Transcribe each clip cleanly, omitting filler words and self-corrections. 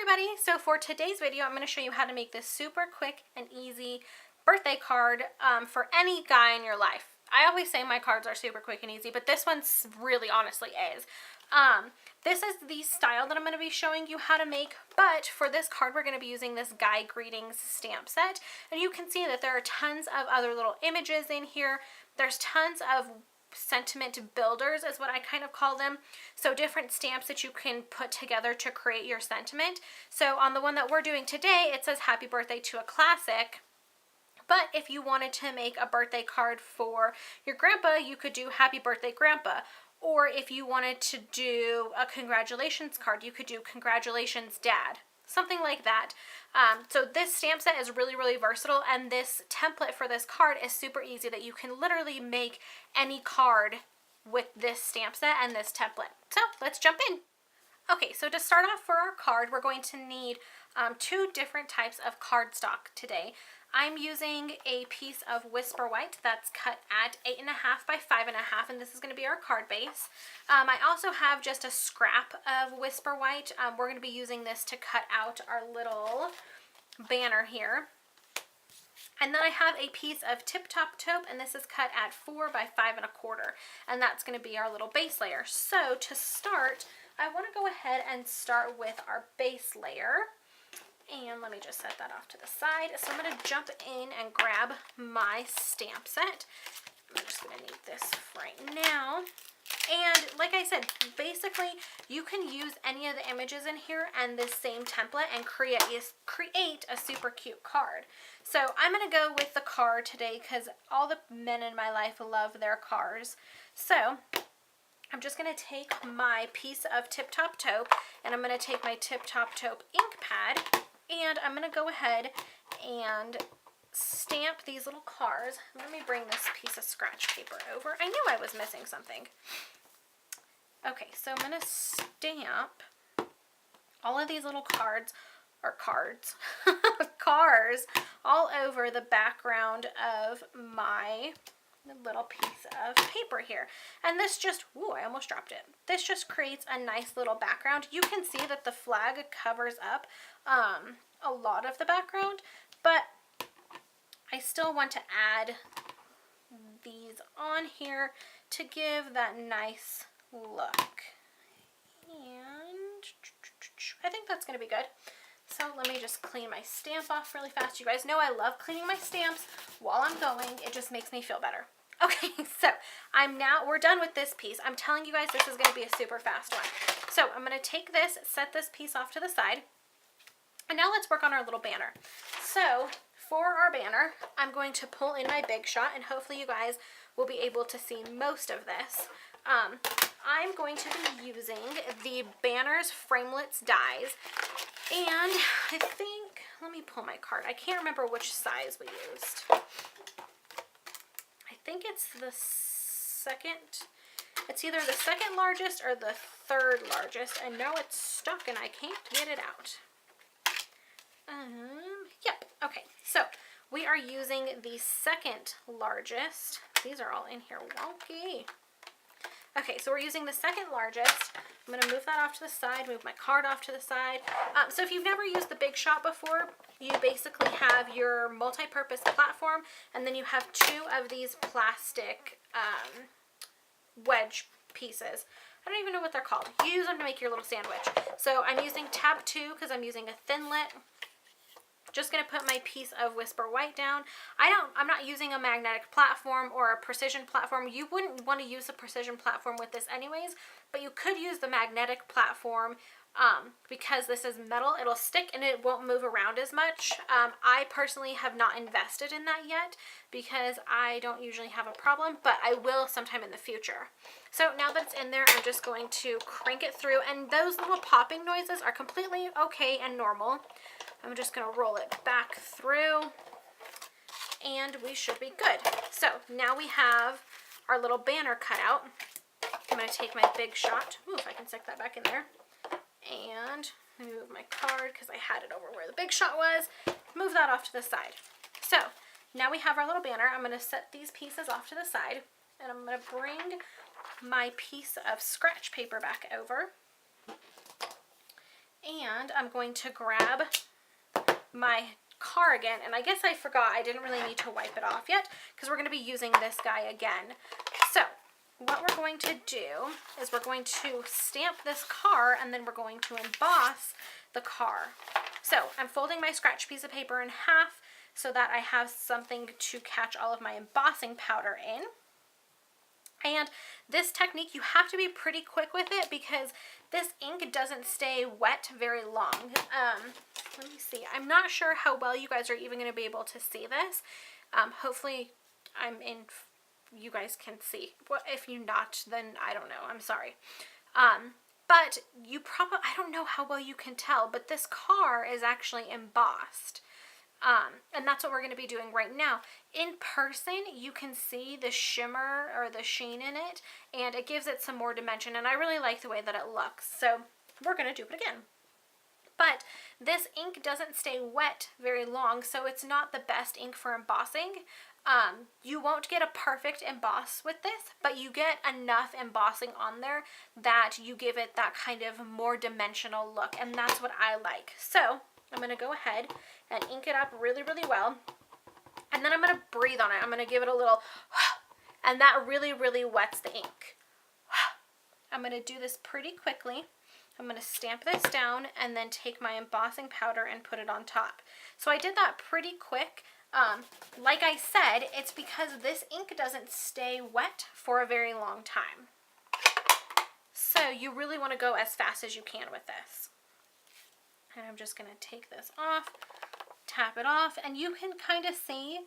everybody! So for today's video, I'm going to show you how to make this super quick and easy birthday card for any guy in your life. I always say my cards are super quick and easy, but this one's really honestly is. This is the style that I'm going to be showing you how to make, but for this card we're going to be using this Guy Greetings stamp set, and you can see that there are tons of other little images in here. There's tons of sentiment builders is what I kind of call them. So different stamps that you can put together to create your sentiment. So on the one that we're doing today, it says happy birthday to a classic. But if you wanted to make a birthday card for your grandpa, you could do happy birthday grandpa. Or if you wanted to do a congratulations card, you could do congratulations dad. Something like that. So this stamp set is really, really versatile, and this template for this card is super easy that you can literally make any card with this stamp set and this template. So let's jump in. Okay, so to start off for our card, we're going to need two different types of cardstock today. I'm using a piece of Whisper White that's cut at 8.5 by 5.5, and this is going to be our card base. I also have just a scrap of Whisper White. We're going to be using this to cut out our little banner here. And then I have a piece of Tip Top Taupe, and this is cut at 4 by 5.25, and that's going to be our little base layer. So to start, I want to go ahead and start with our base layer. And let me just set that off to the side. So I'm going to jump in and grab my stamp set. I'm just going to need this right now. And like I said, basically you can use any of the images in here and this same template and create a super cute card. So I'm going to go with the car today because all the men in my life love their cars. So I'm just going to take my piece of Tip Top Taupe, and I'm going to take my Tip Top Taupe ink pad, and I'm going to go ahead and stamp these little cars. Let me bring this piece of scratch paper over. I knew I was missing something. Okay, so I'm going to stamp all of these little cars all over the background of my little piece of paper here. And this just, ooh, I almost dropped it. This just creates a nice little background. You can see that the flag covers up a lot of the background, but I still want to add these on here to give that nice look. And I think that's going to be good. So let me just clean my stamp off really fast. You guys know I love cleaning my stamps while I'm going. It just makes me feel better. Okay, so we're done with this piece. I'm telling you guys, this is going to be a super fast one. So I'm going to take this, set this piece off to the side, and now let's work on our little banner. So for our banner, I'm going to pull in my Big Shot, and hopefully you guys will be able to see most of this. I'm going to be using the Banners Framelits dies, and I think, let me pull my card. I can't remember which size we used. I think it's the it's either the second largest or the third largest, and now it's stuck and I can't get it out. Yep, okay, so we are using the second largest. These are all in here wonky. Okay, so we're using the second largest. I'm going to move that off to the side, move my card off to the side. So if you've never used the Big Shot before, you basically have your multi-purpose platform, and then you have two of these plastic wedge pieces. I don't even know what they're called. You use them to make your little sandwich. So I'm using tab 2 because I'm using a thinlit. Just going to put my piece of Whisper White down. I'm not using a magnetic platform or a precision platform. You wouldn't want to use a precision platform with this anyways, but you could use the magnetic platform because this is metal. It'll stick and it won't move around as much. I personally have not invested in that yet because I don't usually have a problem, but I will sometime in the future. So now that it's in there, I'm just going to crank it through, and those little popping noises are completely okay and normal. I'm just going to roll it back through, and we should be good. So now we have our little banner cut out. I'm going to take my Big Shot. Ooh, if I can stick that back in there. And move my card because I had it over where the Big Shot was. Move that off to the side. So now we have our little banner. I'm going to set these pieces off to the side, and I'm going to bring my piece of scratch paper back over. And I'm going to grab my car again, and I guess I forgot I didn't really need to wipe it off yet because we're going to be using this guy again. So what we're going to do is we're going to stamp this car, and then we're going to emboss the car. So I'm folding my scratch piece of paper in half so that I have something to catch all of my embossing powder in. And this technique, you have to be pretty quick with it because this ink doesn't stay wet very long. Let me see. I'm not sure how well you guys are even going to be able to see this. Hopefully you guys can see. Well, if you're not, then I don't know. I'm sorry. But you probably, I don't know how well you can tell, but this car is actually embossed. And that's what we're going to be doing right now. In person, you can see the shimmer or the sheen in it, and it gives it some more dimension, and I really like the way that it looks. So we're going to do it again. But this ink doesn't stay wet very long, so it's not the best ink for embossing. You won't get a perfect emboss with this, but you get enough embossing on there that you give it that kind of more dimensional look, and that's what I like. So I'm going to go ahead and ink it up really, really well, and then I'm going to breathe on it. I'm going to give it a little, and that really, really wets the ink. I'm going to do this pretty quickly. I'm going to stamp this down and then take my embossing powder and put it on top. So I did that pretty quick. Like I said, it's because this ink doesn't stay wet for a very long time. So you really want to go as fast as you can with this. And I'm just going to take this off, tap it off, and you can kind of see,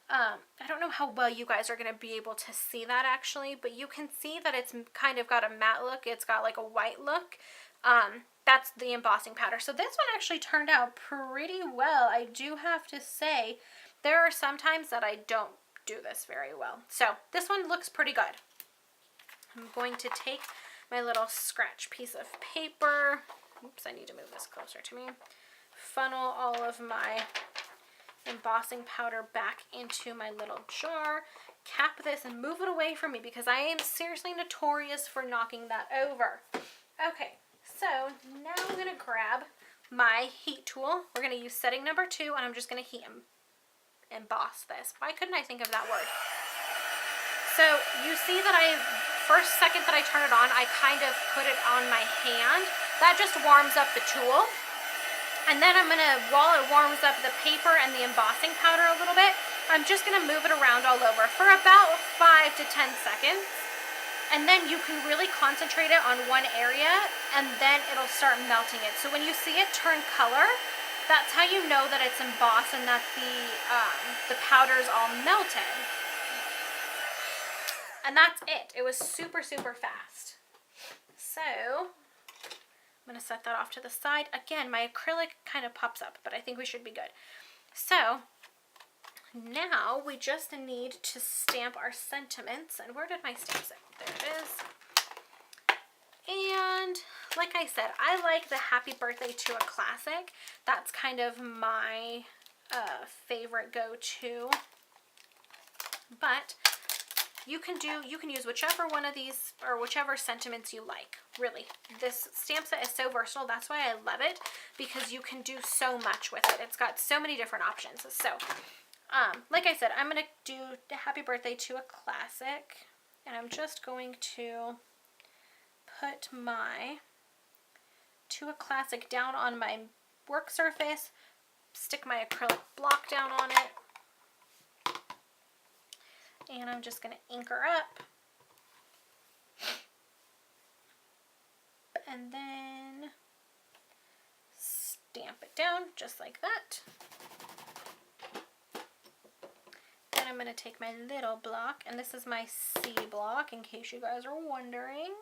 I don't know how well you guys are going to be able to see that actually, but you can see that it's kind of got a matte look. It's got like a white look. That's the embossing powder. So this one actually turned out pretty well. I do have to say, there are some times that I don't do this very well. So this one looks pretty good. I'm going to take my little scratch piece of paper. Oops, I need to move this closer to me. Funnel all of my embossing powder back into my little jar. Cap this and move it away from me because I am seriously notorious for knocking that over. Okay, so now I'm going to grab my heat tool. We're going to use setting number 2, and I'm just going to heat emboss this. Why couldn't I think of that word? So you see that first second that I turn it on, I kind of put it on my hand. That just warms up the tool. And then I'm going to, while it warms up the paper and the embossing powder a little bit, I'm just going to move it around all over for about 5 to 10 seconds. And then you can really concentrate it on one area, and then it'll start melting it. So when you see it turn color, that's how you know that it's embossed and that the powder's all melted. And that's it. It was super, super fast. So I'm going to set that off to the side. Again, my acrylic kind of pops up, but I think we should be good. So now we just need to stamp our sentiments. And where did my stamp sit? There it is. And like I said, I like the Happy Birthday to a Classic. That's kind of my favorite go-to. But you can use whichever one of these or whichever sentiments you like, really. This stamp set is so versatile. That's why I love it, because you can do so much with it. It's got so many different options. So, like I said, I'm going to do the Happy Birthday to a Classic, and I'm just going to put my To a Classic down on my work surface, stick my acrylic block down on it, and I'm just going to ink her up, and then stamp it down just like that. Then I'm going to take my little block, and this is my C block in case you guys are wondering,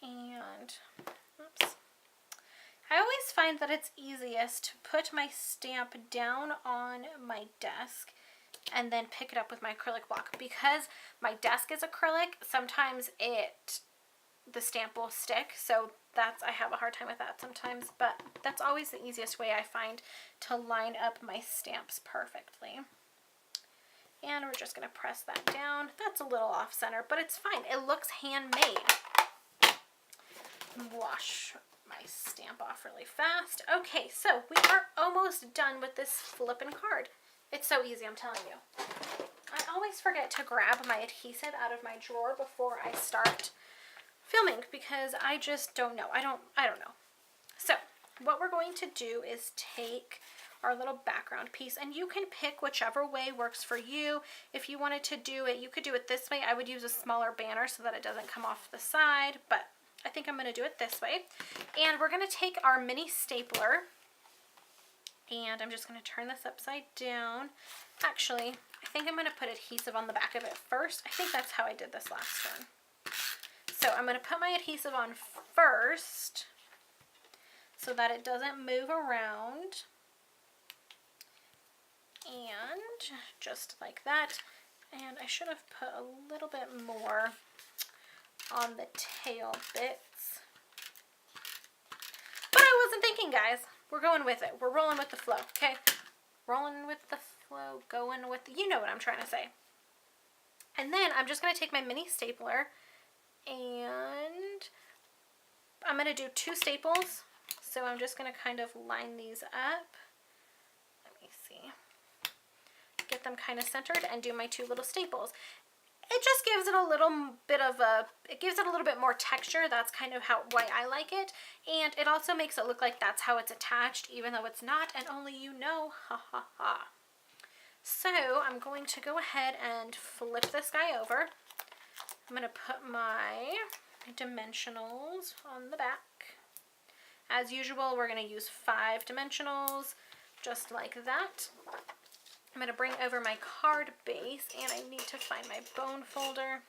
and oops. I always find that it's easiest to put my stamp down on my desk and then pick it up with my acrylic block. Because my desk is acrylic, sometimes the stamp will stick, so I have a hard time with that sometimes, but that's always the easiest way I find to line up my stamps perfectly. And we're just going to press that down. That's a little off center, but it's fine. It looks handmade. Wash my stamp off really fast. Okay, so we are almost done with this flippin' card. It's so easy, I'm telling you. I always forget to grab my adhesive out of my drawer before I start filming because I just don't know. I don't know. So what we're going to do is take our little background piece, and you can pick whichever way works for you. If you wanted to do it, you could do it this way. I would use a smaller banner so that it doesn't come off the side, but I think I'm going to do it this way. And we're going to take our mini stapler, and I'm just going to turn this upside down. Actually, I think I'm going to put adhesive on the back of it first. I think that's how I did this last one. So I'm going to put my adhesive on first so that it doesn't move around. And just like that. And I should have put a little bit more on the tail bits. But I wasn't thinking, guys. We're going with it. We're rolling with the flow, okay? Rolling with the flow, going with the, you know what I'm trying to say. And then I'm just going to take my mini stapler and I'm going to do 2 staples. So I'm just going to kind of line these up. Let me see. Get them kind of centered and do my 2 little staples. It just gives it a little bit of it gives it a little bit more texture. That's kind of why I like it. And it also makes it look like that's how it's attached, even though it's not, and only you know, ha ha ha. So I'm going to go ahead and flip this guy over. I'm going to put my dimensionals on the back. As usual, we're going to use 5 dimensionals, just like that. I'm going to bring over my card base, and I need to find my bone folder.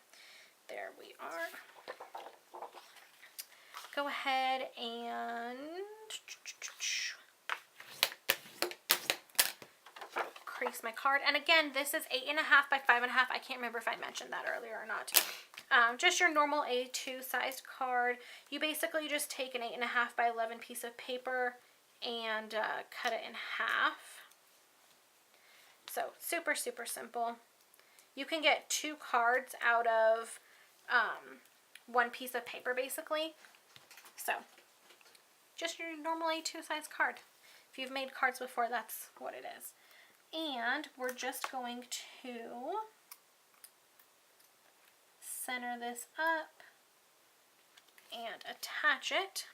There we are. Go ahead and crease my card. And again, this is 8.5 by 5.5. I can't remember if I mentioned that earlier or not. Just your normal A2 sized card. You basically just take an 8.5 by 11 piece of paper and cut it in half. So super, super simple. You can get 2 cards out of 1 piece of paper basically. So just your normal A2 size card. If you've made cards before, that's what it is. And we're just going to center this up and attach it.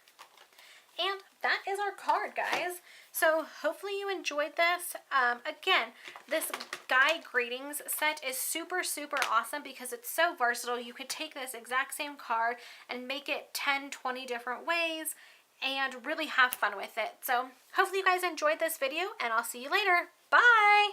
And that is our card, guys. So hopefully you enjoyed this. Again, this guy greetings set is super, super awesome because it's so versatile. You could take this exact same card and make it 10, 20 different ways and really have fun with it. So hopefully you guys enjoyed this video, and I'll see you later. Bye!